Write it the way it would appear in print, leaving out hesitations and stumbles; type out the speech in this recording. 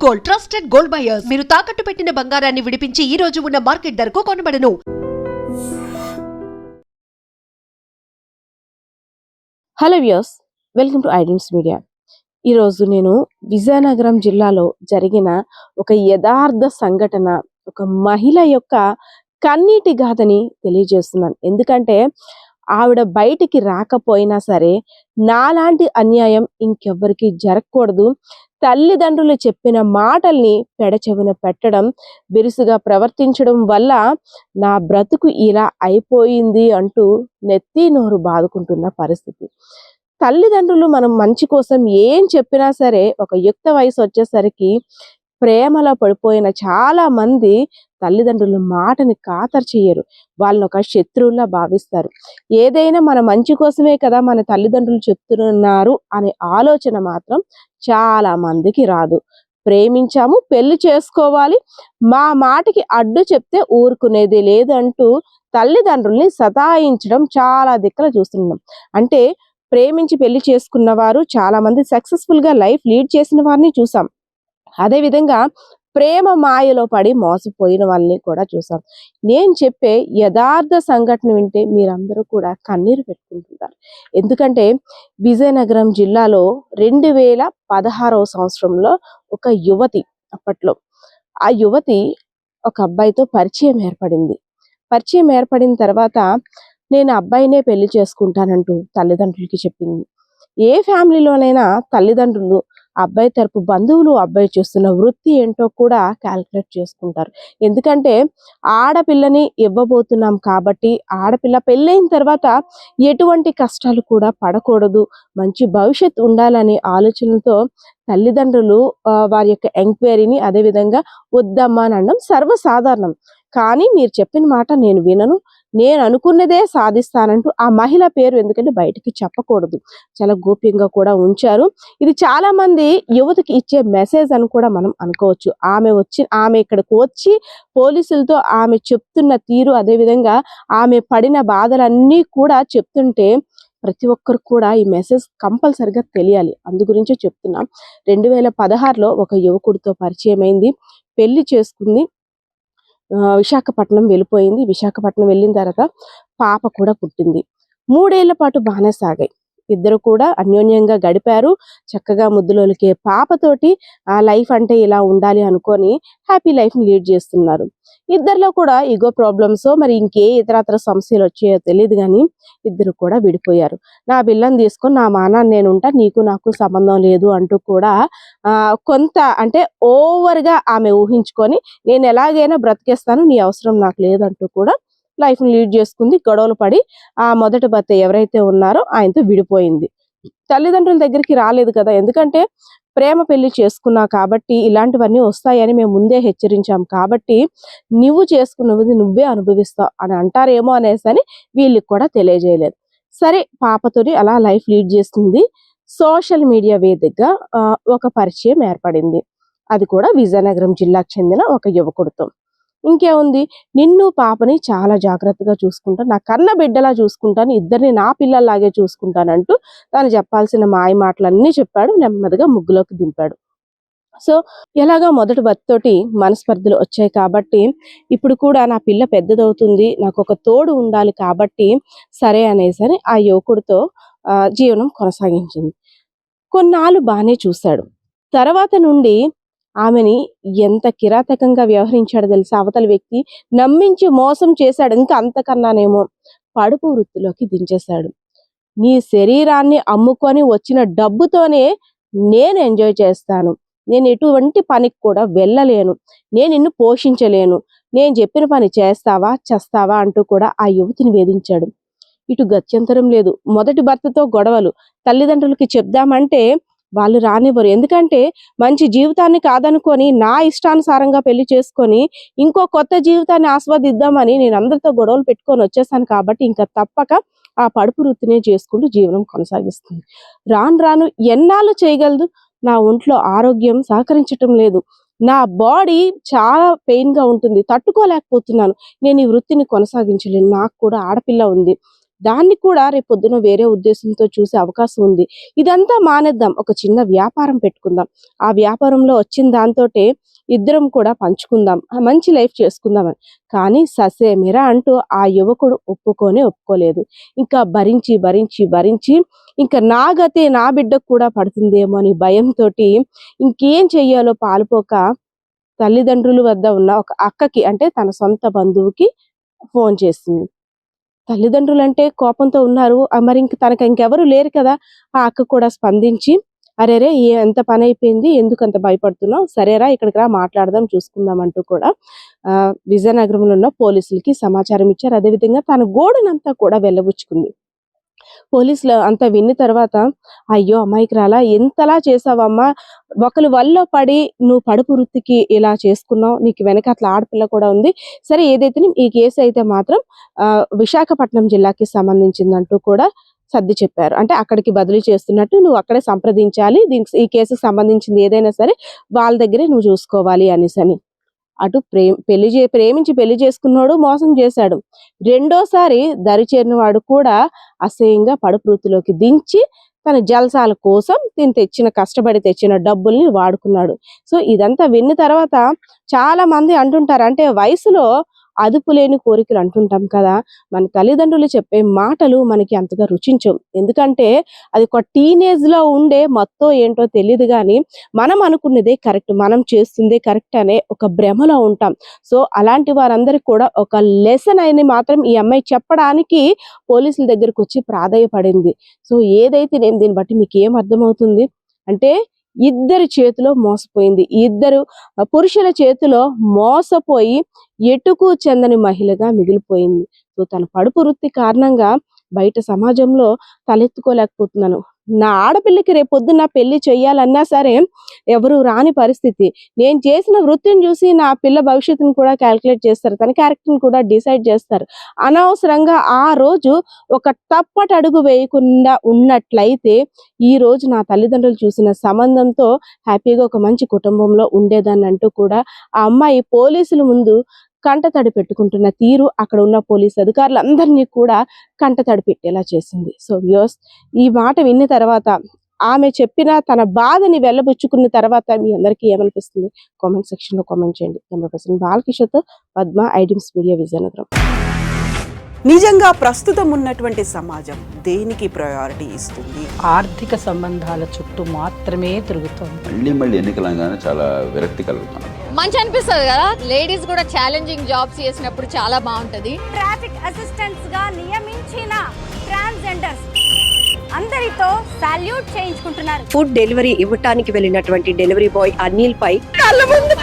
Gold, trusted gold buyers. మీరు తాకట్టు పెట్టిన బంగారాన్ని విడిపించి ఈ రోజు ఉన్న మార్కెట్ ధరకు కొనబడను. Hello viewers, welcome to iDreams media. ఈరోజు నేను విజయనగరం జిల్లాలో జరిగిన ఒక యథార్థ సంఘటన, ఒక మహిళ యొక్క కన్నీటి గాథని తెలియజేస్తున్నాను. ఎందుకంటే ఆవిడ బయటికి రాకపోయినా సరే నాలాంటి అన్యాయం ఇంకెవ్వరికి జరగకూడదు. తల్లిదండ్రులు చెప్పిన మాటల్ని పెడచెవిన పెట్టడం, బిరుసుగా ప్రవర్తించడం వల్ల నా బ్రతుకు ఇలా అయిపోయింది అంటూ నెత్తి నోరు బాదుకుంటున్న పరిస్థితి. తల్లిదండ్రులు మనం మంచి కోసం ఏం చెప్పినా సరే ఒక యుక్త వయసు వచ్చేసరికి ప్రేమలో పడిపోయిన చాలా మంది తల్లిదండ్రుల మాటని ఖాతరు చెయ్యరు. వాళ్ళని ఒక శత్రువులా భావిస్తారు. ఏదైనా మన మంచి కోసమే కదా మన తల్లిదండ్రులు చెప్తున్నారు అనే ఆలోచన మాత్రం చాలా మందికి రాదు. ప్రేమించాము, పెళ్లి చేసుకోవాలి, మా మాటకి అడ్డు చెప్తే ఊరుకునేది లేదు అంటూ తల్లిదండ్రుల్ని సతాయించడం చాలా దిక్కులు చూస్తున్నాం. అంటే ప్రేమించి పెళ్లి చేసుకున్న వారు చాలా మంది సక్సెస్ఫుల్ గా లైఫ్ లీడ్ చేసిన వారిని చూసాం. అదేవిధంగా ప్రేమ మాయలో పడి మోసపోయిన వాళ్ళని కూడా చూసాం. నేను చెప్పే యథార్థ సంఘటన వింటే మీరందరూ కూడా కన్నీరు పెట్టుకుంటుంటారు. ఎందుకంటే విజయనగరం జిల్లాలో 2016వ సంవత్సరంలో ఒక యువతి, అప్పట్లో ఆ యువతి ఒక అబ్బాయితో పరిచయం ఏర్పడిన తర్వాత నేను అబ్బాయినే పెళ్లి చేసుకుంటానంటూ తల్లిదండ్రులకి చెప్పింది. ఏ ఫ్యామిలీలోనైనా తల్లిదండ్రులు అబ్బాయి తరపు బంధువులు అబ్బాయి చేస్తున్న వృత్తి ఏంటో కూడా క్యాల్కులేట్ చేసుకుంటారు. ఎందుకంటే ఆడపిల్లని ఇవ్వబోతున్నాం కాబట్టి ఆడపిల్ల పెళ్ళైన తర్వాత ఎటువంటి కష్టాలు కూడా పడకూడదు, మంచి భవిష్యత్తు ఉండాలనే ఆలోచనతో తల్లిదండ్రులు వారి యొక్క ఎంక్వైరీని అదేవిధంగా వద్దమ్మా అని అనడం సర్వసాధారణం. కానీ మీరు చెప్పిన మాట నేను వినను, నేను అనుకున్నదే సాధిస్తానంటూ ఆ మహిళ పేరు ఎందుకంటే బయటికి చెప్పకూడదు, చాలా గోప్యంగా కూడా ఉంచారు. ఇది చాలా మంది యువతకి ఇచ్చే మెసేజ్ అని కూడా మనం అనుకోవచ్చు. ఆమె ఇక్కడికి వచ్చి పోలీసులతో ఆమె చెప్తున్న తీరు, అదేవిధంగా ఆమె పడిన బాధలన్నీ కూడా చెప్తుంటే ప్రతి ఒక్కరు కూడా ఈ మెసేజ్ కంపల్సరిగా తెలియాలి. అందు గురించే చెప్తున్నాం. 2016లో ఒక యువకుడితో పరిచయం అయింది, పెళ్లి చేసుకుంది, విశాఖపట్నం వెళ్ళిపోయింది. విశాఖపట్నం వెళ్ళిన తర్వాత పాప కూడా పుట్టింది. 3 ఏళ్ల పాటు బాగానే సాగాయి. ఇద్దరు కూడా అన్యోన్యంగా గడిపారు. చక్కగా ముద్దులోలికే పాపతోటి ఆ లైఫ్ అంటే ఇలా ఉండాలి అనుకొని హ్యాపీ లైఫ్ని లీడ్ చేస్తున్నారు. ఇద్దరిలో కూడా ఈగో ప్రాబ్లమ్స్ మరి ఇంకే ఇతరత్ర సమస్యలు వచ్చాయో తెలియదు కానీ ఇద్దరు కూడా విడిపోయారు. నా పిల్లని తీసుకొని నా మానాన్ని నేను ఉంటా, నీకు నాకు సంబంధం లేదు అంటూ కూడా కొంత అంటే ఓవర్గా ఆమె ఊహించుకొని నేను ఎలాగైనా బ్రతికేస్తాను, నీ అవసరం నాకు లేదంటూ కూడా లైఫ్ని లీడ్ చేసుకుంది. గొడవలు పడి ఆ మొదటి భర్త ఎవరైతే ఉన్నారో ఆయనతో విడిపోయింది. తల్లిదండ్రుల దగ్గరికి రాలేదు కదా, ఎందుకంటే ప్రేమ పెళ్లి చేసుకున్నావు కాబట్టి ఇలాంటివన్నీ వస్తాయని మేము ముందే హెచ్చరించాం కాబట్టి నువ్వు చేసుకున్నది నువ్వే అనుభవిస్తావు అని అంటారేమో అనేసి వీళ్ళకి కూడా తెలియజేయలేదు. సరే, పాపతోటి అలా లైఫ్ లీడ్ చేస్తుంది. సోషల్ మీడియా వేదికగా ఒక పరిచయం ఏర్పడింది. అది కూడా విజయనగరం జిల్లాకు చెందిన ఒక యువకుడితో. ఇంకేముంది, నిన్ను పాపని చాలా జాగ్రత్తగా చూసుకుంటాను, నా కన్న బిడ్డలా చూసుకుంటాను, ఇద్దరిని నా పిల్లల్లాగే చూసుకుంటానంటూ తను చెప్పాల్సిన మాయ మాటలన్నీ చెప్పాడు. నెమ్మదిగా ముగ్గులోకి దింపాడు. సో ఎలాగా మొదటి భర్తతోటి మనస్పర్ధలు వచ్చాయి కాబట్టి ఇప్పుడు కూడా నా పిల్ల పెద్దదవుతుంది, నాకు ఒక తోడు ఉండాలి కాబట్టి సరే అనేసి ఆ యువకుడితో జీవనం కొనసాగించింది. కొన్నాళ్ళు బాగానే చూశాడు. తర్వాత నుండి ఆమెని ఎంత కిరాతకంగా వ్యవహరించాడో తెలుసా అవతల వ్యక్తి. నమ్మించి మోసం చేశాడు. ఇంకా అంతకన్నానేమో పడుపు వృత్తిలోకి దించేశాడు. నీ శరీరాన్ని అమ్ముకొని వచ్చిన డబ్బుతోనే నేను ఎంజాయ్ చేస్తాను, నేను ఎటువంటి పనికి కూడా వెళ్ళలేను, నేను నిన్ను పోషించలేను, నేను చెప్పిన పని చేస్తావా చేస్తావా అంటూ కూడా ఆ యువతిని వేధించాడు. ఇటు గత్యంతరం లేదు. మొదటి భర్తతో గొడవలు, తల్లిదండ్రులకి చెప్దామంటే వాళ్ళు రానివ్వరు. ఎందుకంటే మంచి జీవితాన్ని కాదనుకొని నా ఇష్టానుసారంగా పెళ్లి చేసుకొని ఇంకో కొత్త జీవితాన్ని ఆస్వాదిద్దామని నేను అందరితో గొడవలు పెట్టుకొని వచ్చేసాను కాబట్టి ఇంకా తప్పక ఆ పడుపు వృత్తినే చేసుకుంటూ జీవనం కొనసాగిస్తుంది. రాను రాను ఎన్నాళ్ళు చేయగలదు, నా ఒంట్లో ఆరోగ్యం సహకరించటం లేదు, నా బాడీ చాలా పెయిన్ గా ఉంటుంది, తట్టుకోలేకపోతున్నాను, నేను ఈ వృత్తిని కొనసాగించలేను, నాకు కూడా ఆడపిల్ల ఉంది, దాన్ని కూడా రేపు పొద్దున వేరే ఉద్దేశంతో చూసే అవకాశం ఉంది. ఇదంతా మానేద్దాం, ఒక చిన్న వ్యాపారం పెట్టుకుందాం, ఆ వ్యాపారంలో వచ్చిన దాంతోటే ఇద్దరం కూడా పంచుకుందాం, మంచి లైఫ్ చేసుకుందామని. కానీ ససేమిరా అంటూ ఆ యువకుడు ఒప్పుకోలేదు. ఇంకా భరించి భరించి భరించి ఇంకా నా గతే నా బిడ్డకు కూడా పడుతుందేమో అని భయంతో ఇంకేం చెయ్యాలో పాలుపోక తల్లిదండ్రుల వద్ద ఉన్న ఒక అక్కకి, అంటే తన సొంత బంధువుకి ఫోన్ చేసింది. తల్లిదండ్రులు అంటే కోపంతో ఉన్నారు, మరి తనకు ఇంకెవరు లేరు కదా. ఆ అక్క కూడా స్పందించి, అరేరే ఎంత పని అయిపోయింది, ఎందుకు అంత భయపడుతున్నావు, సరేరా ఇక్కడికి రా మాట్లాడదాం చూసుకుందాం అంటూ కూడా విజయనగరంలో ఉన్న పోలీసులకి సమాచారం ఇచ్చారు. అదేవిధంగా తన గోడునంతా కూడా వెళ్ళబుచ్చుకుంది. పోలీసులు అంతా విన్న తర్వాత, అయ్యో అమాయకురాలా, ఎంతలా చేసావమ్మా, ఒకరి వల్ల పడి నువ్వు పడుపు వృత్తికి ఇలా చేసుకున్నావు, నీకు వెనక అట్లా ఆడపిల్ల కూడా ఉంది, సరే ఏదైతే ఈ కేసు అయితే మాత్రం విశాఖపట్నం జిల్లాకి సంబంధించిందంటూ కూడా సర్ది చెప్పారు. అంటే అక్కడికి బదిలీ చేస్తున్నట్టు, నువ్వు అక్కడే సంప్రదించాలి, ఈ కేసుకు సంబంధించింది ఏదైనా సరే వాళ్ళ దగ్గరే నువ్వు చూసుకోవాలి అనేసి. అటు ప్రేమించి పెళ్లి చేసుకున్నాడు, మోసం చేశాడు. రెండోసారి దరిచేరిన వాడు కూడా అసహ్యంగా పడుపు వృత్తిలోకి దించి తన జల్సాల కోసం కష్టపడి తెచ్చిన డబ్బుల్ని వాడుకున్నాడు. సో ఇదంతా విన్న తర్వాత చాలా మంది అంటుంటారు, అంటే వయసులో అదుపు లేని కోరికలు అంటుంటాం కదా, మన తల్లిదండ్రులు చెప్పే మాటలు మనకి అంతగా రుచించవు. ఎందుకంటే అది ఒక టీనేజ్ లో ఉండే మొత్తం ఏంటో తెలియదు, కానీ మనం అనుకున్నదే కరెక్ట్, మనం చేస్తుందే కరెక్ట్ అనే ఒక భ్రమలో ఉంటాం. సో అలాంటి వారందరికి కూడా ఒక లెసన్ అని మాత్రం ఈ అమ్మాయి చెప్పడానికి పోలీసుల దగ్గరకు వచ్చి ప్రాధాయపడింది. సో ఏదైతే నేను దీన్ని బట్టి మీకు ఏం అర్థమవుతుంది అంటే, ఇద్దరి చేతిలో మోసపోయింది, ఇద్దరు పురుషుల చేతిలో మోసపోయి ఎటుకు చెందని మహిళగా మిగిలిపోయింది. సో తన పడుపు వృత్తి కారణంగా బయట సమాజంలో తలెత్తుకోలేకపోతున్నాను, నా ఆడపిల్లకి రేపొద్దున పెళ్లి చెయ్యాలన్నా సరే ఎవరు రాని పరిస్థితి, నేను చేసిన వృత్తిని చూసి నా పిల్ల భవిష్యత్తును కూడా క్యాల్కులేట్ చేస్తారు, తన క్యారెక్టర్ని కూడా డిసైడ్ చేస్తారు. అనవసరంగా ఆ రోజు ఒక తప్పటి అడుగు వేయకుండా ఉన్నట్లయితే ఈ రోజు నా తల్లిదండ్రులు చూసిన సంబంధంతో హ్యాపీగా ఒక మంచి కుటుంబంలో ఉండేదాన్ని అంటూ కూడా ఆ అమ్మాయి పోలీసుల ముందు కంటతడి పెట్టుకుంటున్న తీరు అక్కడ ఉన్న పోలీసు అధికారులందరినీ కూడా కంటతడి పెట్టేలా చేసింది. సో వ్యూస్, ఈ మాట విన్న తర్వాత, ఆమె చెప్పిన తన బాధని వెళ్ళబుచ్చుకున్న తర్వాత మీ అందరికీ ఏమనిపిస్తుంది కామెంట్ సెక్షన్ లో కామెంట్ చేయండి. కెమెరా బాలకిషోర్తో పద్మ, ఐడ్రీమ్స్ మీడియా, విజయనగరం. నిజంగా ప్రస్తుతం ఉన్నటువంటి సమాజం దేనికి ప్రయారిటీ ఇస్తుంది? ఆర్థిక సంబంధాల చుట్టూ మాత్రమే తిరుగుతోంది. మళ్ళీ ఎన్నికలంగానే చాలా విరక్తి కలుగుతున్నాం. మంచి అనిపిస్తుంది కదా, లేడీస్ కూడా ఛాలెంజింగ్ జాబ్స్ చేసినప్పుడు చాలా బాగుంటది. ట్రాఫిక్ అసిస్టెంట్స్ గా నియమించిన ట్రాన్స్జెండర్స్ అందరితో సాల్యూట్ చేయించుకుంటున్నారు. ఫుడ్ డెలివరీ ఇవ్వటానికి వెళ్ళినటువంటి డెలివరీ బాయ్ అనిల్ పై కళ్ళ ముందు